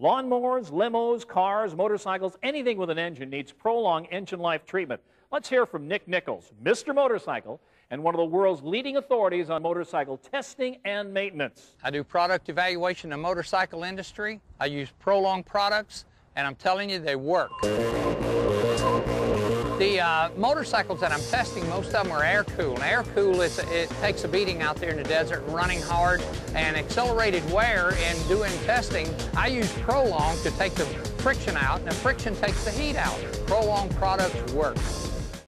Lawnmowers, limos, cars, motorcycles, anything with an engine needs Prolong engine life treatment. Let's hear from Nick Nichols, Mr. Motorcycle, and one of the world's leading authorities on motorcycle testing and maintenance. I do product evaluation in the motorcycle industry. I use Prolong products, and I'm telling you, they work. The motorcycles that I'm testing, most of them are air-cooled. Air-cooled, it takes a beating out there in the desert, running hard, and accelerated wear. In doing testing, I use Prolong to take the friction out, and the friction takes the heat out. Prolong products work.